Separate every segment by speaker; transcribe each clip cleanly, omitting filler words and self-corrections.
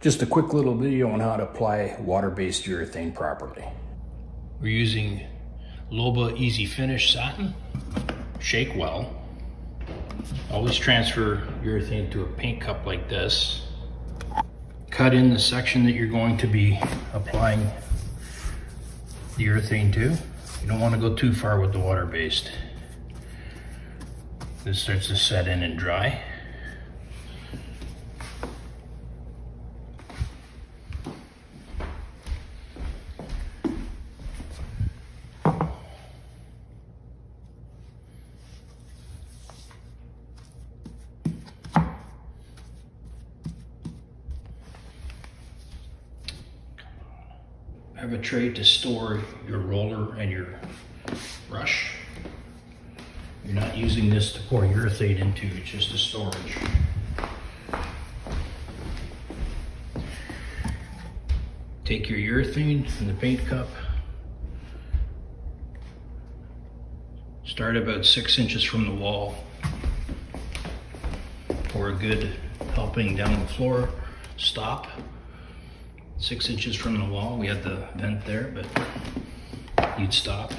Speaker 1: Just a quick little video on how to apply water-based urethane properly.
Speaker 2: We're using Loba Easy Finish satin. Shake well. Always transfer urethane to a paint cup like this. Cut in the section that you're going to be applying the urethane to. You don't want to go too far with the water-based. This starts to set in and dry. Have a tray to store your roller and your brush. You're not using this to pour urethane into, it's just a storage. Take your urethane from the paint cup. Start about 6 inches from the wall. Pour a good helping down the floor. Stop. 6 inches from the wall. We had the vent there, but you'd stop.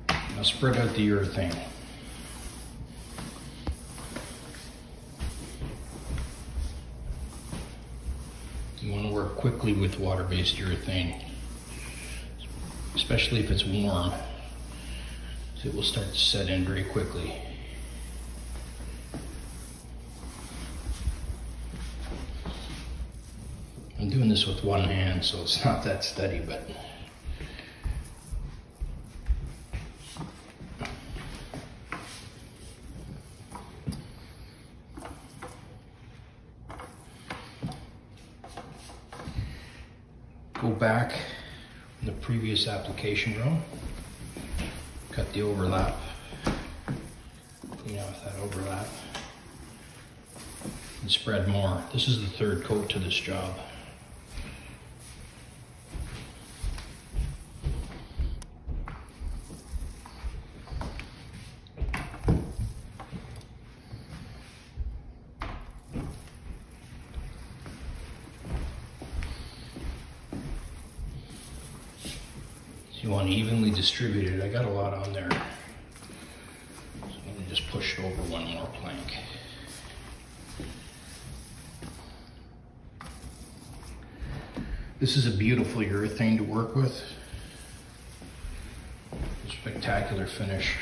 Speaker 2: Now spread out the urethane. You want to work quickly with water-based urethane, especially if it's warm, so it will start to set in very quickly. I'm doing this with one hand, so it's not that steady, but go back in the previous application row, cut the overlap, clean off that overlap, and spread more. This is the third coat to this job. You want to evenly distribute it. I got a lot on there, so I'm going to just push it over one more plank. This is a beautiful urethane to work with. Spectacular finish.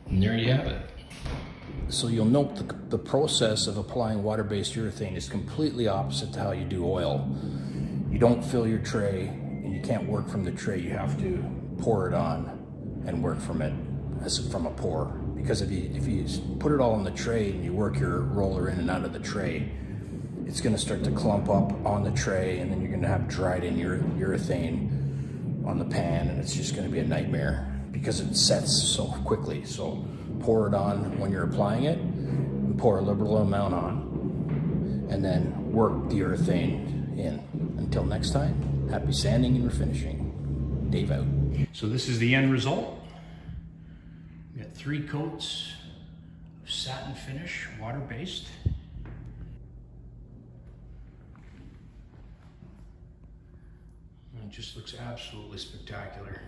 Speaker 2: And there you have it.
Speaker 1: So you'll note the process of applying water-based urethane is completely opposite to how you do oil. You don't fill your tray, and you can't work from the tray. You have to pour it on and work from it as from a pour. Because if you put it all in the tray and you work your roller in and out of the tray, it's going to start to clump up on the tray, and then you're going to have dried in urethane on the pan, and it's just going to be a nightmare because it sets so quickly. So pour it on when you're applying it, and pour a liberal amount on, and then work the urethane in. Until next time, happy sanding and refinishing. Dave out.
Speaker 2: So this is the end result. We got 3 coats of satin finish, water-based. It just looks absolutely spectacular.